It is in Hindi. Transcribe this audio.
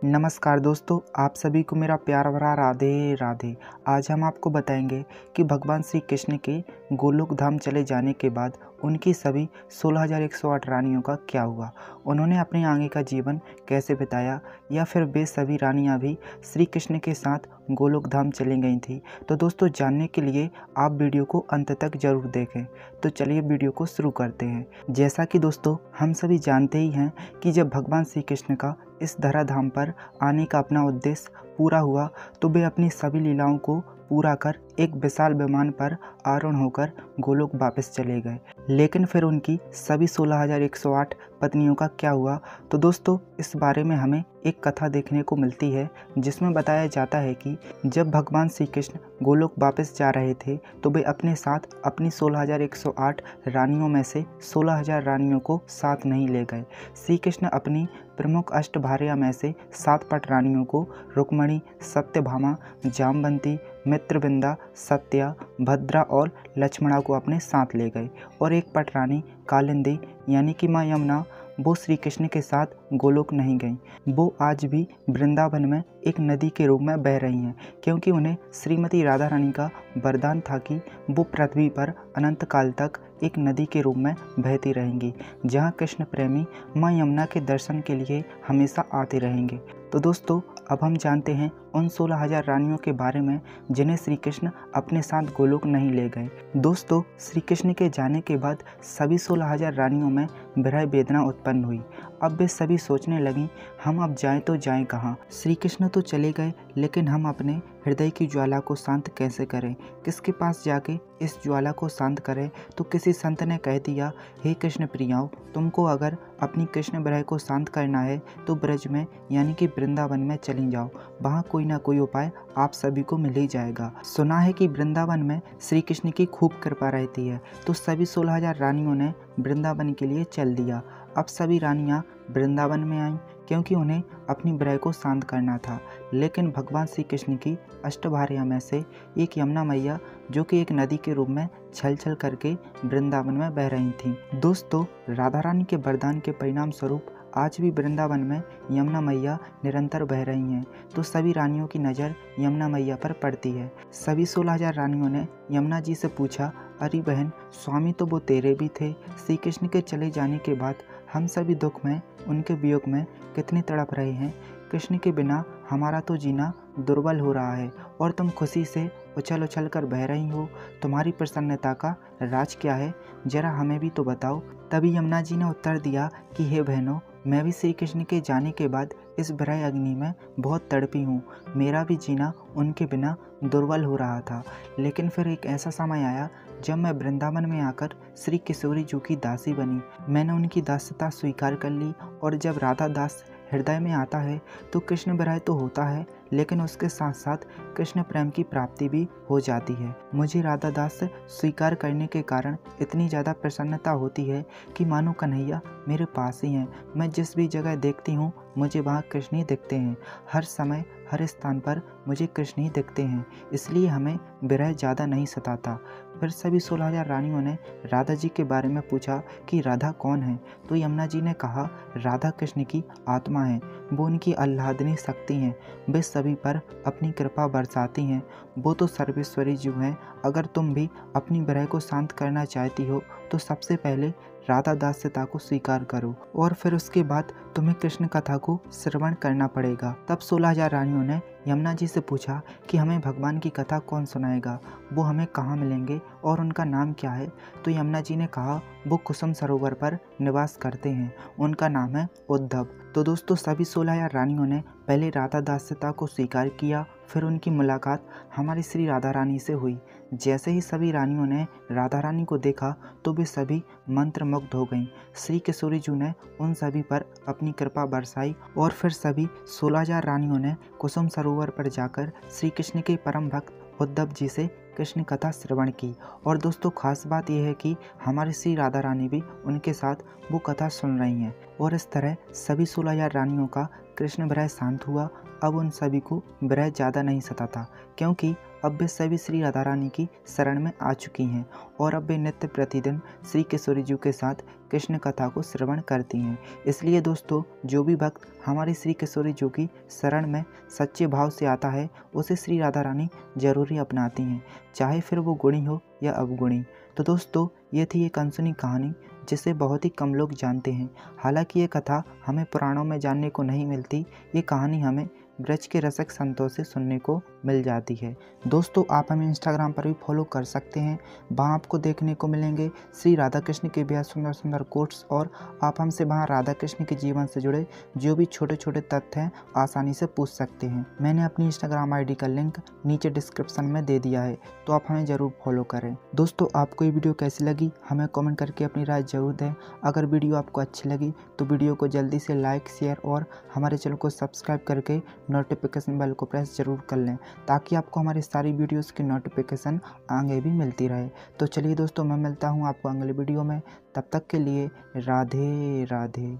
नमस्कार दोस्तों, आप सभी को मेरा प्यार भरा राधे राधे। आज हम आपको बताएंगे कि भगवान श्री कृष्ण के गोलोक धाम चले जाने के बाद उनकी सभी 16,108 रानियों का क्या हुआ, उन्होंने अपने आगे का जीवन कैसे बिताया, या फिर वे सभी रानियां भी श्री कृष्ण के साथ गोलोक धाम चली गई थी। तो दोस्तों, जानने के लिए आप वीडियो को अंत तक जरूर देखें। तो चलिए वीडियो को शुरू करते हैं। जैसा कि दोस्तों हम सभी जानते ही हैं कि जब भगवान श्री कृष्ण का इस धराधाम पर आने का अपना उद्देश्य पूरा हुआ तो वे अपनी सभी लीलाओं को पूरा कर एक विशाल विमान पर आरूढ़ होकर गोलोक वापस चले गए। लेकिन फिर उनकी सभी 16,108 पत्नियों का क्या हुआ, तो दोस्तों इस बारे में हमें एक कथा देखने को मिलती है, जिसमें बताया जाता है कि जब भगवान श्री कृष्ण गोलोक वापस जा रहे थे तो वे अपने साथ अपनी 16,108 रानियों में से 16,000 रानियों को साथ नहीं ले गए। श्री कृष्ण अपनी प्रमुख अष्टभार्या में से 7 पट रानियों को रुक्मणी, सत्यभामा, जामवंती, मित्रविंदा, सत्या, भद्रा और लक्ष्मणा को अपने साथ ले गए, और एक पट रानी कालिंदी यानी कि माँ यमुना, वो श्री कृष्ण के साथ गोलोक नहीं गईं। वो आज भी वृंदावन में एक नदी के रूप में बह रही हैं, क्योंकि उन्हें श्रीमती राधा रानी का वरदान था कि वो पृथ्वी पर अनंत काल तक एक नदी के रूप में बहती रहेंगी, जहाँ कृष्ण प्रेमी माँ यमुना के दर्शन के लिए हमेशा आते रहेंगे। तो दोस्तों, अब हम जानते हैं उन 16,000 रानियों के बारे में जिन्हें श्री कृष्ण अपने साथ गोलोक नहीं ले गए। दोस्तों, श्री कृष्ण के जाने के बाद सभी 16,000 रानियों में विरह वेदना उत्पन्न हुई। अब वे सभी सोचने लगीं, हम अब जाएं तो जाएं कहाँ। श्री कृष्ण तो चले गए, लेकिन हम अपने हृदय की ज्वाला को शांत कैसे करें, किसके पास जाके इस ज्वाला को शांत करें। तो किसी संत ने कह दिया, हे कृष्ण प्रियाओ, तुमको अगर अपनी कृष्ण विरह को शांत करना है तो ब्रज में यानी कि वृंदावन में चली जाओ, वहाँ कोई ना कोई उपाय आप सभी को मिल ही जाएगा। सुना है कि वृंदावन में श्री कृष्ण की खूब कृपा रहती है। तो सभी 16,000 रानियों ने वृंदावन के लिए चल दिया। अब सभी रानियां वृंदावन में आईं, क्योंकि उन्हें अपनी विरह को शांत करना था। लेकिन भगवान श्री कृष्ण की अष्टभार्या में से एक यमुना मैया, जो कि एक नदी के रूप में छल छल करके वृंदावन में बह रही थीं। दोस्तों, राधा रानी के वरदान के परिणाम स्वरूप आज भी वृंदावन में यमुना मैया निरंतर बह रही हैं। तो सभी रानियों की नज़र यमुना मैया पर पड़ती है। सभी 16,000 रानियों ने यमुना जी से पूछा, अरे बहन, स्वामी तो वो तेरे भी थे। श्री कृष्ण के चले जाने के बाद हम सभी दुख में, उनके वियोग में कितने तड़प रहे हैं। कृष्ण के बिना हमारा तो जीना दुर्बल हो रहा है, और तुम खुशी से उछल उछल कर बह रही हो। तुम्हारी प्रसन्नता का राज क्या है, जरा हमें भी तो बताओ। तभी यमुना जी ने उत्तर दिया कि हे बहनों, मैं भी श्री कृष्ण के जाने के बाद इस भराई अग्नि में बहुत तड़पी हूँ। मेरा भी जीना उनके बिना दुर्बल हो रहा था। लेकिन फिर एक ऐसा समय आया जब मैं वृंदावन में आकर श्री किशोरी जी की दासी बनी। मैंने उनकी दासता स्वीकार कर ली, और जब राधा दास हृदय में आता है तो कृष्ण विरह तो होता है, लेकिन उसके साथ साथ कृष्ण प्रेम की प्राप्ति भी हो जाती है। मुझे राधा दास स्वीकार करने के कारण इतनी ज़्यादा प्रसन्नता होती है कि मानो कन्हैया मेरे पास ही हैं। मैं जिस भी जगह देखती हूँ मुझे वहाँ कृष्ण ही दिखते हैं। हर समय हर स्थान पर मुझे कृष्ण ही दिखते हैं, इसलिए हमें विरह ज़्यादा नहीं सताता। फिर सभी 16,000 रानियों ने राधा जी के बारे में पूछा कि राधा कौन है। तो यमुना जी ने कहा, राधा कृष्ण की आत्मा है, वो उनकी आह्लादनी शक्ति हैं, वे सभी पर अपनी कृपा बरसाती हैं। वो तो सर्वेश्वरी जी हैं। अगर तुम भी अपनी विरह को शांत करना चाहती हो तो सबसे पहले राधा दास्यता को स्वीकार करो, और फिर उसके बाद तुम्हें कृष्ण कथा को श्रवण करना पड़ेगा। तब 16,000 रानियों ने यमुना जी से पूछा कि हमें भगवान की कथा कौन सुनाएगा, वो हमें कहाँ मिलेंगे और उनका नाम क्या है। तो यमुना जी ने कहा, वो कुसुम सरोवर पर निवास करते हैं, उनका नाम है उद्धव। तो दोस्तों, सभी 16,000 रानियों ने पहले राधा दास्यता को स्वीकार किया। फिर उनकी मुलाकात हमारी श्री राधा रानी से हुई। जैसे ही सभी रानियों ने राधा रानी को देखा तो वे सभी मंत्रमुग्ध हो गईं। श्री किशोरी जी ने उन सभी पर अपनी कृपा बरसाई, और फिर सभी 16,000 रानियों ने कुसुम सरोवर पर जाकर श्री कृष्ण के परम भक्त उद्धव जी से कृष्ण कथा श्रवण की। और दोस्तों, खास बात यह है कि हमारी श्री राधा रानी भी उनके साथ वो कथा सुन रही हैं, और इस तरह सभी 16,000 रानियों का कृष्ण विरह शांत हुआ। अब उन सभी को विरह ज़्यादा नहीं सताता, क्योंकि अब वे सभी श्री राधा रानी की शरण में आ चुकी हैं और अब वे नित्य प्रतिदिन श्री किशोरी जी के साथ कृष्ण कथा को श्रवण करती हैं। इसलिए दोस्तों, जो भी भक्त हमारी श्री किशोरी जी की शरण में सच्चे भाव से आता है उसे श्री राधा रानी जरूर ही अपनाती हैं, चाहे फिर वो गुणी हो या अवगुणी। तो दोस्तों, ये थी एक अनसुनी कहानी जिसे बहुत ही कम लोग जानते हैं। हालांकि ये कथा हमें पुराणों में जानने को नहीं मिलती, ये कहानी हमें ब्रज के रसिक संतों से सुनने को मिल जाती है। दोस्तों, आप हमें इंस्टाग्राम पर भी फॉलो कर सकते हैं। वहाँ आपको देखने को मिलेंगे श्री राधा कृष्ण के बेहद सुंदर सुंदर कोट्स और आप हमसे वहाँ राधा कृष्ण के जीवन से जुड़े जो भी छोटे छोटे तथ्य हैं आसानी से पूछ सकते हैं। मैंने अपनी इंस्टाग्राम ID का लिंक नीचे डिस्क्रिप्शन में दे दिया है, तो आप हमें ज़रूर फॉलो करें। दोस्तों, आपको ये वीडियो कैसी लगी हमें कमेंट करके अपनी राय ज़रूर दें। अगर वीडियो आपको अच्छी लगी तो वीडियो को जल्दी से लाइक, शेयर और हमारे चैनल को सब्सक्राइब करके नोटिफिकेशन बेल को प्रेस जरूर कर लें, ताकि आपको हमारी सारी वीडियोस की नोटिफिकेशन आगे भी मिलती रहे। तो चलिए दोस्तों, मैं मिलता हूँ आपको अगले वीडियो में। तब तक के लिए राधे राधे।